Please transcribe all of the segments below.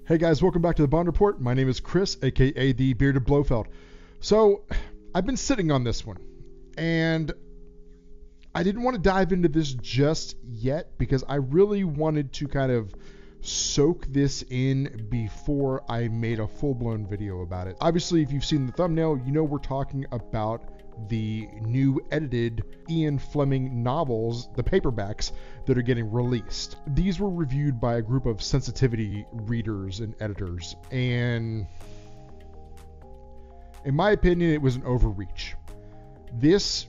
Hey guys, welcome back to the Bond Report. My name is Chris, aka the Bearded Blofeld. So, I've been sitting on this one, and I didn't want to dive into this just yet because I really wanted to kind of soak this in before I made a full-blown video about it. Obviously, if you've seen the thumbnail, you know we're talking about the new edited Ian Fleming novels, the paperbacks, that are getting released. These were reviewed by a group of sensitivity readers and editors, and in my opinion, it was an overreach. This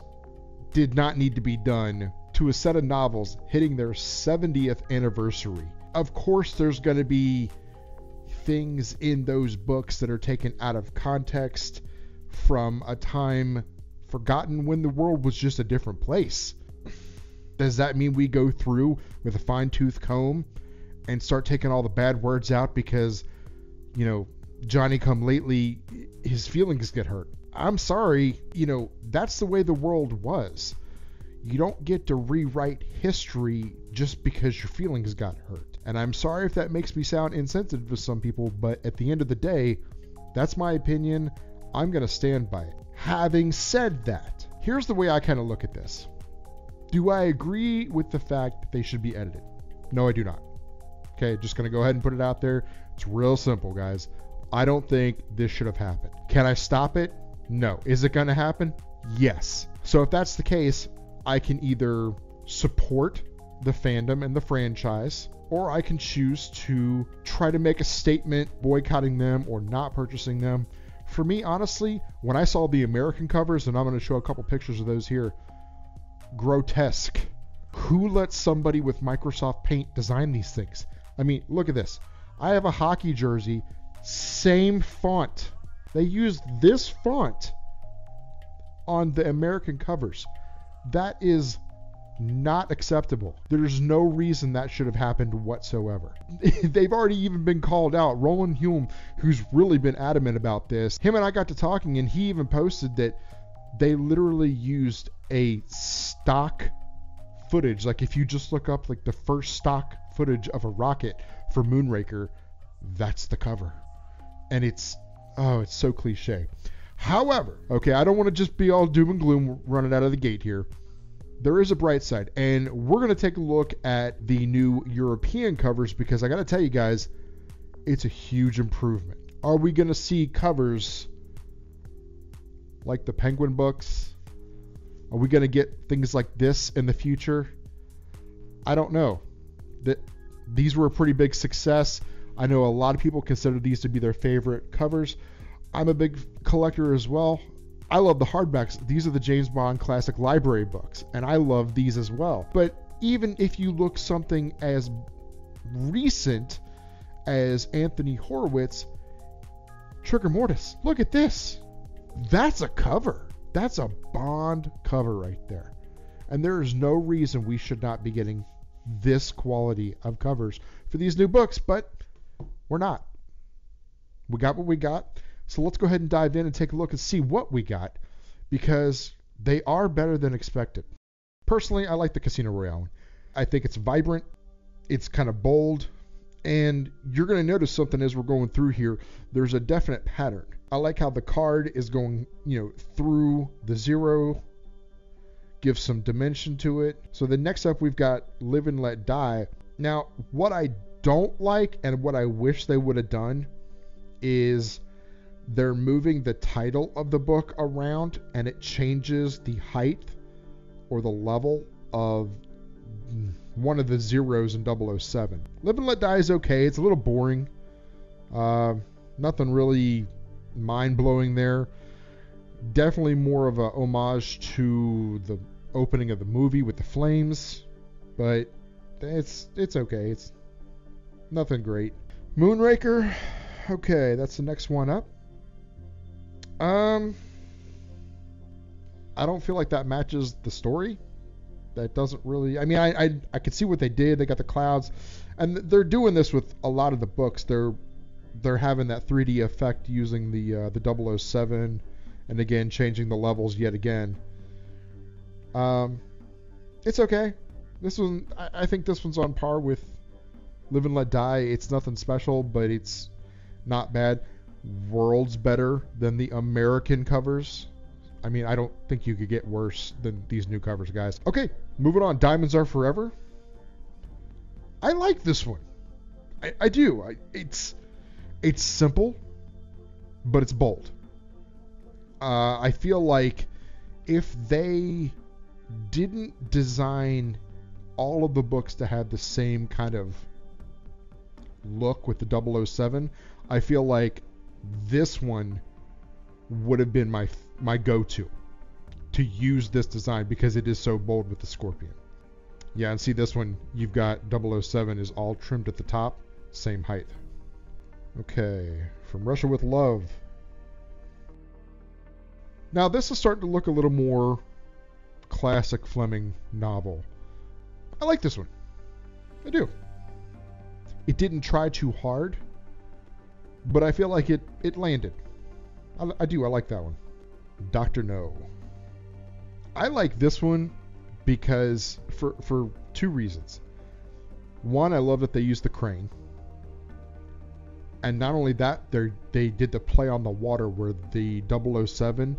did not need to be done to a set of novels hitting their 70th anniversary. Of course, there's going to be things in those books that are taken out of context from a time forgotten when the world was just a different place. Does that mean we go through with a fine-tooth comb and start taking all the bad words out because, you know, Johnny come lately, his feelings get hurt? I'm sorry, you know, that's the way the world was. You don't get to rewrite history just because your feelings got hurt. And I'm sorry if that makes me sound insensitive to some people, but at the end of the day, that's my opinion. I'm going to stand by it. Having said that, here's the way I kind of look at this. Do I agree with the fact that they should be edited? No, I do not. Okay, just going to go ahead and put it out there. It's real simple, guys. I don't think this should have happened. Can I stop it? No. Is it going to happen? Yes. So if that's the case, I can either support the fandom and the franchise, or I can choose to try to make a statement boycotting them or not purchasing them. For me, honestly, when I saw the American covers, and I'm going to show a couple pictures of those here, grotesque. Who lets somebody with Microsoft Paint design these things? I mean, look at this. I have a hockey jersey, same font. They used this font on the American covers. That is not acceptable. There's no reason that should have happened whatsoever. They've already even been called out. Roland Hume, who's really been adamant about this, him and I got to talking, and he even posted that they literally used a stock footage. Like if you just look up like the first stock footage of a rocket for Moonraker, that's the cover. And it's so cliche. However, okay, I don't want to just be all doom and gloom running out of the gate here. There is a bright side, and we're going to take a look at the new European covers because I got to tell you guys, it's a huge improvement. Are we going to see covers like the Penguin books? Are we going to get things like this in the future? I don't know. These were a pretty big success. I know a lot of people consider these to be their favorite covers. I'm a big collector as well. I love the hardbacks. These are the James Bond classic library books, and I love these as well. But even if you look something as recent as Anthony Horowitz, Trigger Mortis, look at this. That's a cover. That's a Bond cover right there. And there is no reason we should not be getting this quality of covers for these new books, but we're not. We got what we got. So let's go ahead and dive in and take a look and see what we got, because they are better than expected. Personally, I like the Casino Royale one. I think it's vibrant, it's kind of bold, and you're going to notice something as we're going through here. There's a definite pattern. I like how the card is going, through the zero, gives some dimension to it. So the next up we've got Live and Let Die. Now, what I don't like and what I wish they would have done is they're moving the title of the book around, and it changes the height or the level of one of the zeros in 007. Live and Let Die is okay. It's a little boring. Nothing really mind-blowing there. Definitely more of a homage to the opening of the movie with the flames, but it's okay. It's nothing great. Moonraker. Okay, that's the next one up. I don't feel like that matches the story. That doesn't really... I mean, I could see what they did. They got the clouds. And they're doing this with a lot of the books. They're having that 3D effect using the 007. And again, changing the levels yet again. It's okay. This one, I think this one's on par with Live and Let Die, it's nothing special, but it's not bad. Worlds better than the American covers. I mean, I don't think you could get worse than these new covers, guys. Okay, moving on. Diamonds Are Forever. I like this one. I do. It's simple, but it's bold. I feel like if they didn't design all of the books to have the same kind of look with the 007, I feel like this one would have been my go-to to use this design because it is so bold with the Scorpion. Yeah, and see this one, you've got 007 is all trimmed at the top, same height. Okay, From Russia with Love. Now this is starting to look a little more classic Fleming novel. I like this one. I do. It didn't try too hard, but I feel like it landed. I do. I like that one. Dr. No. I like this one because for two reasons. One, I love that they used the crane. And not only that, they did the play on the water where the 007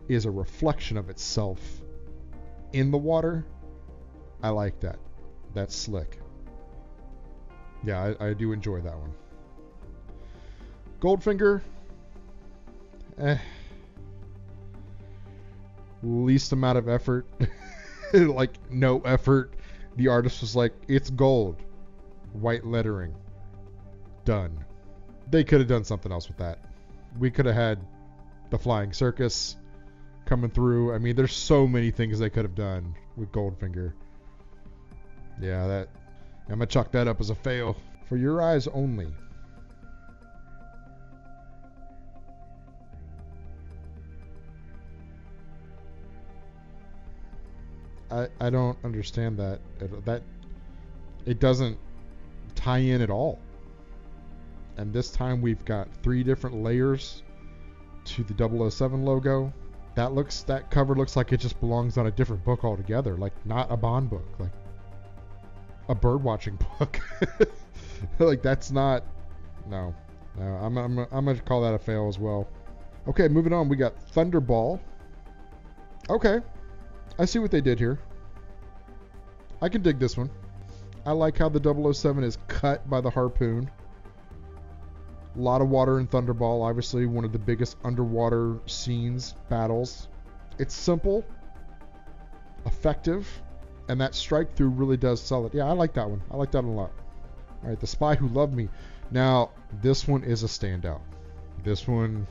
is a reflection of itself in the water. I like that. That's slick. Yeah, I do enjoy that one. Goldfinger. Least amount of effort. Like, no effort. The artist was like, it's gold. White lettering. Done. They could have done something else with that. We could have had the flying circus coming through. I mean, there's so many things they could have done with Goldfinger. Yeah, I'm gonna chalk that up as a fail. For Your Eyes Only. I don't understand that. It doesn't tie in at all. And this time we've got 3 different layers to the 007 logo. That cover looks like it just belongs on a different book altogether, like not a Bond book, like a bird watching book. Like that's not. No, I'm gonna call that a fail as well. Okay, moving on. We got Thunderball. Okay, I see what they did here. I can dig this one. I like how the 007 is cut by the harpoon. A lot of water in Thunderball, obviously one of the biggest underwater scenes, battles. It's simple, effective, and that strike through really does sell it. Yeah, I like that one. I like that a lot. All right, The Spy Who Loved Me. Now, this one is a standout. This one,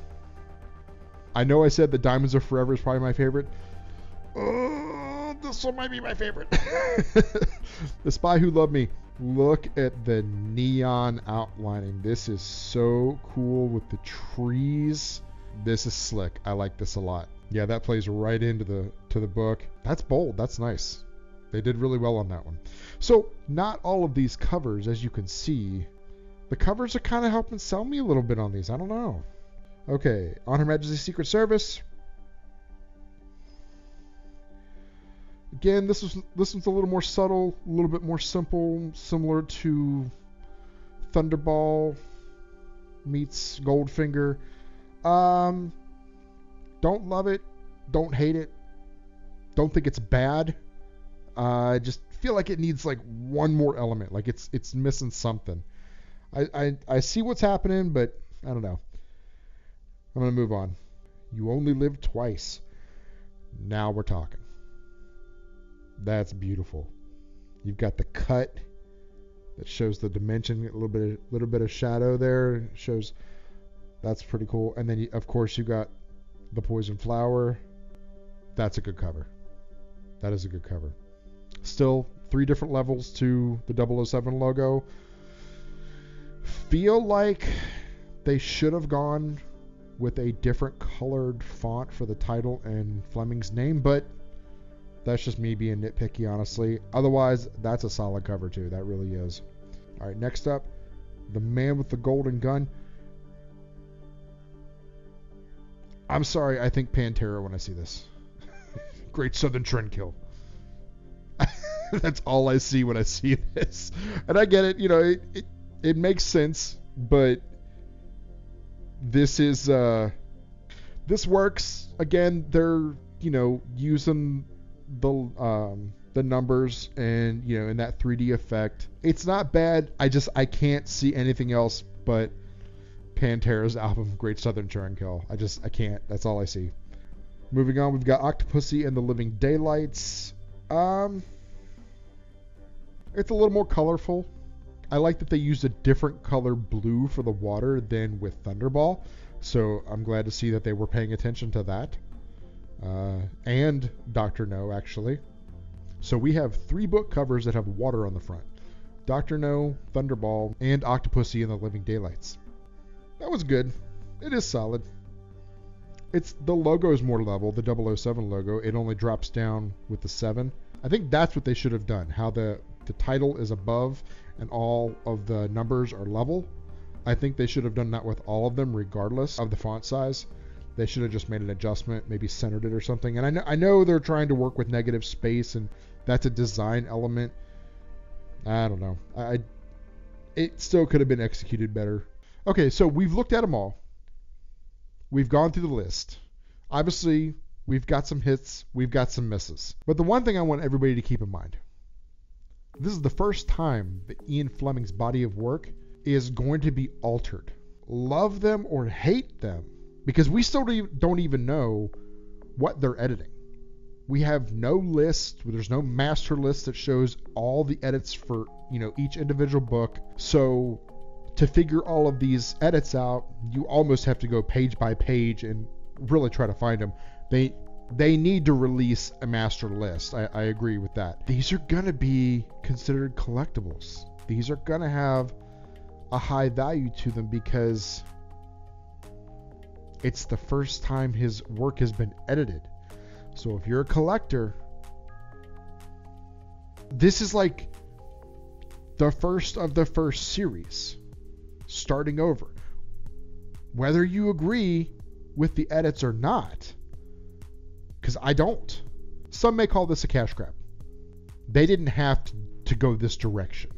I know I said the Diamonds Are Forever is probably my favorite. This one might be my favorite. The Spy Who Loved Me. Look at the neon outlining. This is so cool with the trees. This is slick. I like this a lot. Yeah, that plays right into the book. That's bold. That's nice. They did really well on that one. So, not all of these covers, as you can see, the covers are kind of helping sell me a little bit on these. I don't know. Okay, On Her Majesty's Secret Service. Again, this one's a little more subtle, a little bit more simple, similar to Thunderball meets Goldfinger. Don't love it, don't hate it, don't think it's bad. I just feel like it needs like one more element, like it's missing something. I see what's happening, but I don't know. I'm gonna move on. You Only Live Twice. Now we're talking. That's beautiful. You've got the cut that shows the dimension, a little bit of shadow there. It shows that's pretty cool. And then of course you got the Poison Flower. That's a good cover. That is a good cover. Still 3 different levels to the 007 logo. Feel like they should have gone with a different colored font for the title and Fleming's name, but that's just me being nitpicky, honestly. Otherwise, that's a solid cover too. That really is. All right, next up, The Man with the Golden Gun. I'm sorry, I think Pantera when I see this. Great Southern Trendkill. That's all I see when I see this. And I get it, it makes sense, but this is this works. Again, they're using the numbers and in that 3D effect. It's not bad. I can't see anything else but Pantera's album Great Southern Turnkill. I can't. That's all I see. Moving on, we've got Octopussy and the Living Daylights. It's a little more colorful. I like that they used a different color blue for the water than with Thunderball. So I'm glad to see that they were paying attention to that. And Dr. No, actually. So we have 3 book covers that have water on the front. Dr. No, Thunderball, and Octopussy and the Living Daylights. That was good. It is solid. The logo is more level, the 007 logo. It only drops down with the 7. I think that's what they should have done. How the title is above and all of the numbers are level. I think they should have done that with all of them, regardless of the font size. They should have just made an adjustment, maybe centered it or something. And I know they're trying to work with negative space, and that's a design element. I don't know. It still could have been executed better. Okay, so we've looked at them all. We've gone through the list. Obviously, we've got some hits, we've got some misses. But the one thing I want everybody to keep in mind, this is the first time that Ian Fleming's body of work is going to be altered. Love them or hate them, because we still don't even know what they're editing. We have no list. There's no master list that shows all the edits for each individual book. So to figure all of these edits out, you almost have to go page by page and really try to find them. They need to release a master list. I agree with that. These are going to be considered collectibles. These are going to have a high value to them because it's the first time his work has been edited. So if you're a collector, this is like the first of the first series, starting over. Whether you agree with the edits or not, because I don't. Some may call this a cash grab. They didn't have to go this direction.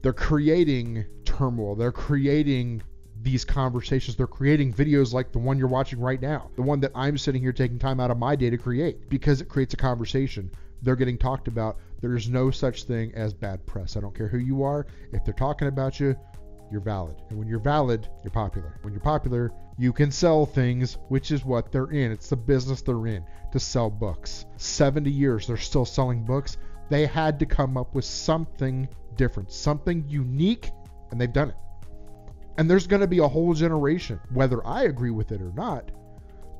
They're creating turmoil. They're creating these conversations. They're creating videos like the one you're watching right now. The one that I'm sitting here taking time out of my day to create, because it creates a conversation. They're getting talked about. There's no such thing as bad press. I don't care who you are. If they're talking about you, you're valid. And when you're valid, you're popular. When you're popular, you can sell things, which is what they're in. It's the business they're in, to sell books. 70 years, they're still selling books. They had to come up with something different, something unique, and they've done it. And there's going to be a whole generation, whether I agree with it or not,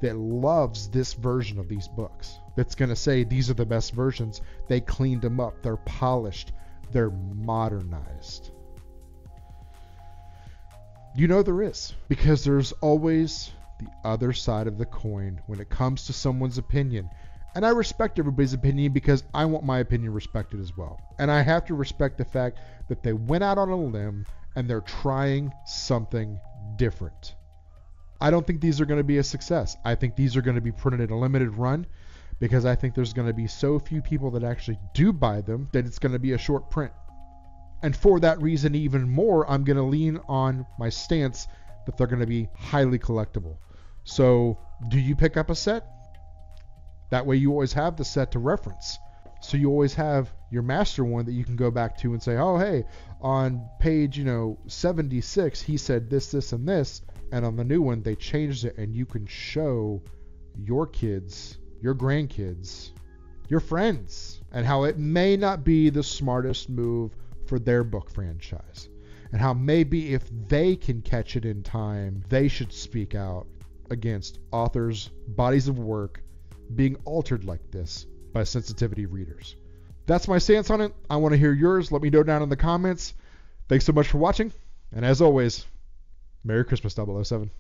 that loves this version of these books. That's going to say these are the best versions. They cleaned them up. They're polished. They're modernized. There is, because there's always the other side of the coin when it comes to someone's opinion. And I respect everybody's opinion because I want my opinion respected as well. And I have to respect the fact that they went out on a limb and they're trying something different. I don't think these are going to be a success. I think these are going to be printed in a limited run because I think there's going to be so few people that actually do buy them that it's going to be a short print. And for that reason, even more, I'm going to lean on my stance that they're going to be highly collectible. So, do you pick up a set? That way you always have the set to reference. So you always have your master one that you can go back to and say, oh, hey, on page, 76, he said this, this, and this. And on the new one, they changed it, and you can show your kids, your grandkids, your friends, and how it may not be the smartest move for their book franchise, and how maybe if they can catch it in time, they should speak out against authors' bodies of work being altered like this by sensitivity readers. That's my stance on it. I want to hear yours. Let me know down in the comments. Thanks so much for watching, and as always, Merry Christmas, 007.